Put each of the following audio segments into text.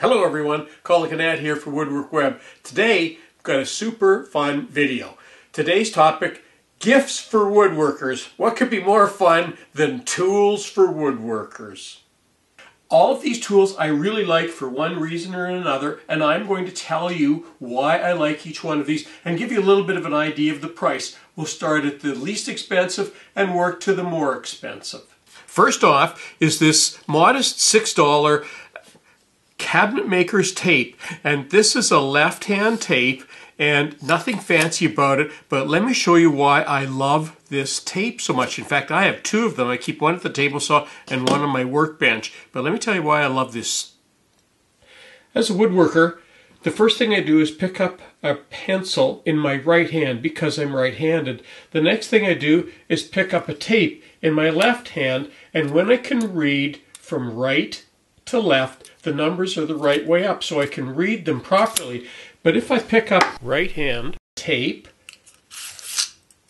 Hello everyone, Colin Canad here for WoodWorkWeb. Today, we've got a super fun video. Today's topic, gifts for woodworkers. What could be more fun than tools for woodworkers? All of these tools I really like for one reason or another, and I'm going to tell you why I like each one of these and give you a little bit of an idea of the price. We'll start at the least expensive and work to the more expensive. First off is this modest $6 cabinet maker's tape, and this is a left-hand tape and nothing fancy about it, but let me show you why I love this tape so much. In fact, I have two of them. I keep one at the table saw and one on my workbench, but let me tell you why I love this. As a woodworker, the first thing I do is pick up a pencil in my right hand because I'm right-handed. The next thing I do is pick up a tape in my left hand, and when I can read from right to left, the numbers are the right way up, so I can read them properly. But if I pick up right hand tape,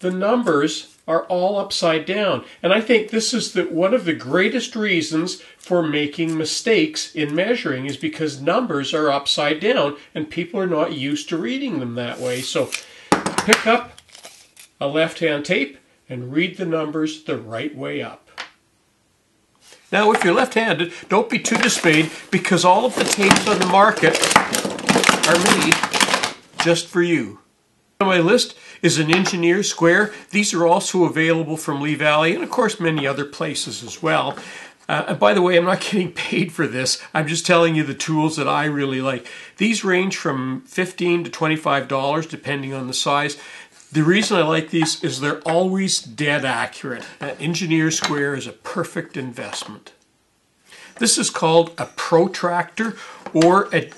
the numbers are all upside down. And I think this is one of the greatest reasons for making mistakes in measuring, is because numbers are upside down and people are not used to reading them that way. So pick up a left-hand tape and read the numbers the right way up. Now, if you're left-handed, don't be too dismayed, because all of the tapes on the market are made just for you. On my list is an engineer square. These are also available from Lee Valley and, of course, many other places as well. And by the way, I'm not getting paid for this. I'm just telling you the tools that I really like. These range from $15 to $25, depending on the size. The reason I like these is they're always dead accurate. An engineer square is a perfect investment. This is called a protractor or a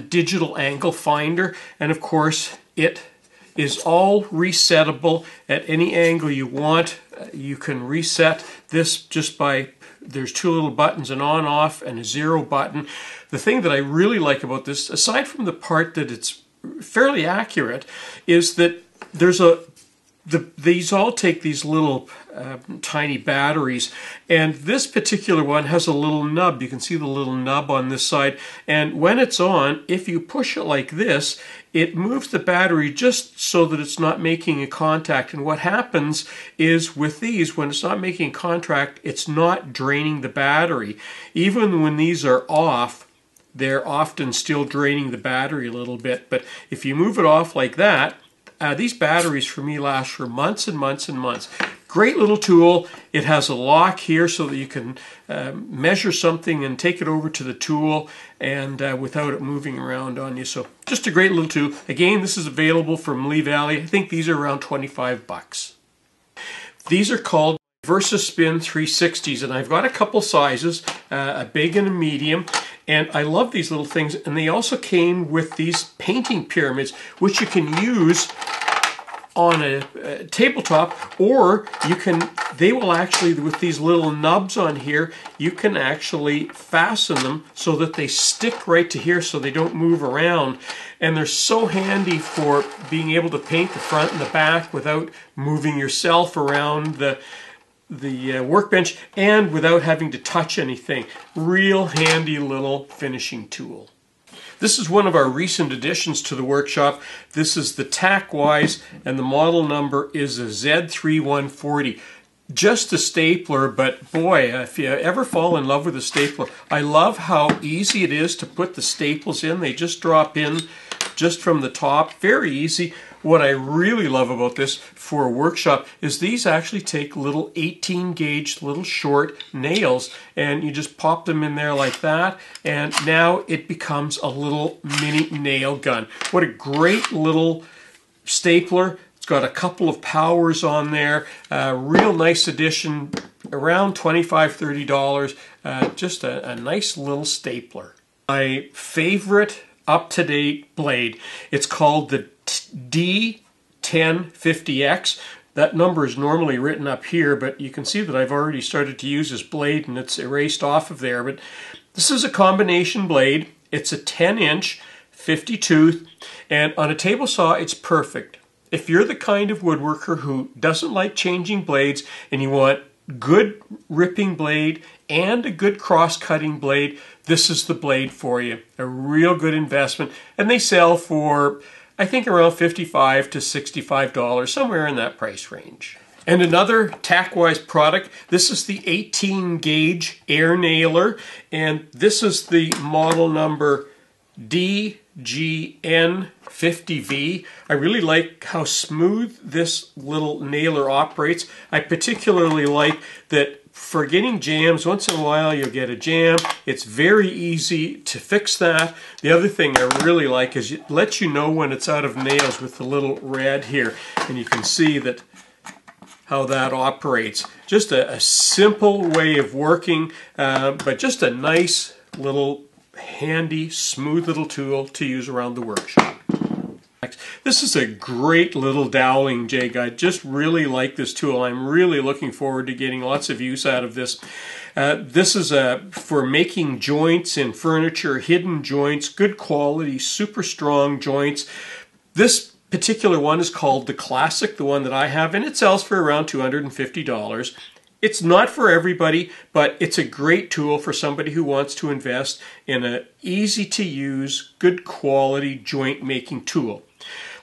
digital angle finder, and of course it is all resettable at any angle you want. You can reset this just by, there's two little buttons, an on, off, and a zero button. The thing that I really like about this, aside from the part that it's fairly accurate, is that these all take these little tiny batteries, and this particular one has a little nub. You can see the little nub on this side, and when it's on, if you push it like this, it moves the battery just so that it's not making a contact. And what happens is with these, when it's not making contact, it's not draining the battery. Even when these are off, they're often still draining the battery a little bit, but if you move it off like that, these batteries for me last for months and months and months. Great little tool. It has a lock here so that you can measure something and take it over to the tool and without it moving around on you. So just a great little tool. Again, this is available from Lee Valley. I think these are around 25 bucks. These are called VersaSpin 360s, and I've got a couple sizes, a big and a medium. And I love these little things, and they also came with these painting pyramids, which you can use on a tabletop, or they will actually, with these little nubs on here, you can actually fasten them so that they stick right to here so they don't move around. And they're so handy for being able to paint the front and the back without moving yourself around the workbench and without having to touch anything. Real handy little finishing tool. This is one of our recent additions to the workshop. This is the TackWise, and the model number is a Z3140. Just a stapler, but boy, if you ever fall in love with a stapler, I love how easy it is to put the staples in. They just drop in just from the top. Very easy. What I really love about this for a workshop is these actually take little 18 gauge little short nails, and you just pop them in there like that, and now it becomes a little mini nail gun. What a great little stapler. It's got a couple of powers on there. Real nice addition, around $25, $30. Just a nice little stapler. My favorite up-to-date blade. It's called the D1050X. That number is normally written up here, but you can see that I've already started to use this blade and it's erased off of there. But this is a combination blade. It's a 10-inch, 50 tooth, and on a table saw it's perfect. If you're the kind of woodworker who doesn't like changing blades and you want good ripping blade and a good cross-cutting blade, this is the blade for you. A real good investment. And they sell for, I think, around $55 to $65, somewhere in that price range. And another tack-wise product, this is the 18 gauge air nailer, and this is the model number DGN50V. I really like how smooth this little nailer operates. I particularly like that for getting jams, once in a while you'll get a jam. It's very easy to fix that. The other thing I really like is it lets you know when it's out of nails with the little red here, and you can see that how that operates. Just a simple way of working, but just a nice little handy, smooth little tool to use around the workshop. This is a great little doweling jig. I just really like this tool. I'm really looking forward to getting lots of use out of this. This is for making joints in furniture, hidden joints, good quality, super strong joints. This particular one is called the Classic, the one that I have, and it sells for around $250. It's not for everybody, but it's a great tool for somebody who wants to invest in an easy to use, good quality joint making tool.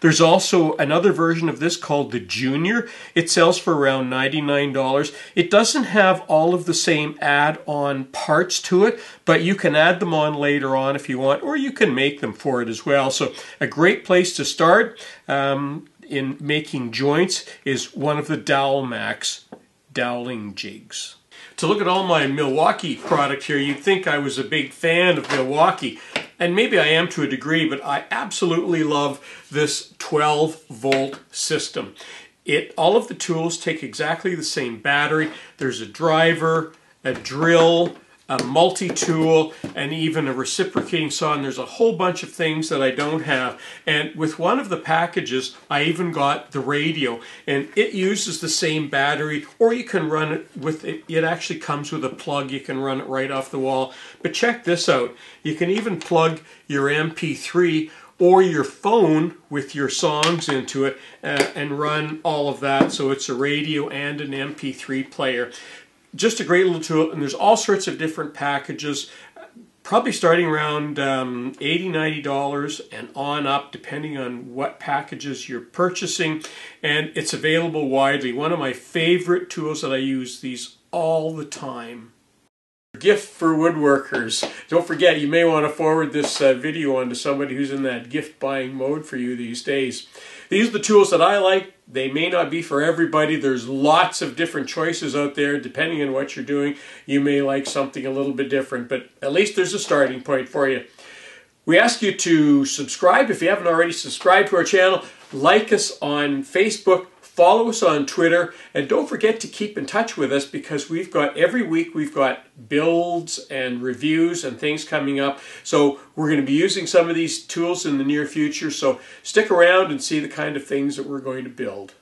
There's also another version of this called the Junior. It sells for around $99. It doesn't have all of the same add-on parts to it, but you can add them on later on if you want, or you can make them for it as well. So a great place to start in making joints is one of the Dowelmax doweling jigs. To look at all my Milwaukee product here, you'd think I was a big fan of Milwaukee. And maybe I am to a degree, but I absolutely love this 12-volt system. All of the tools take exactly the same battery. There's a driver, a drill, a multi-tool, and even a reciprocating saw, and there's a whole bunch of things that I don't have. And with one of the packages, I even got the radio, and it uses the same battery, or you can run it with it. It actually comes with a plug. You can run it right off the wall. But check this out. You can even plug your MP3 or your phone with your songs into it and run all of that. So it's a radio and an MP3 player. Just a great little tool, and there's all sorts of different packages, probably starting around $80, $90 and on up, depending on what packages you're purchasing, and it's available widely. One of my favorite tools that I use these all the time. Gift for woodworkers. Don't forget, you may want to forward this video on to somebody who's in that gift buying mode for you these days. These are the tools that I like. They may not be for everybody. There's lots of different choices out there. Depending on what you're doing, you may like something a little bit different, but at least there's a starting point for you. We ask you to subscribe if you haven't already subscribed to our channel. Like us on Facebook. Follow us on Twitter, and don't forget to keep in touch with us, because every week we've got builds and reviews and things coming up. So we're going to be using some of these tools in the near future, so stick around and see the kind of things that we're going to build.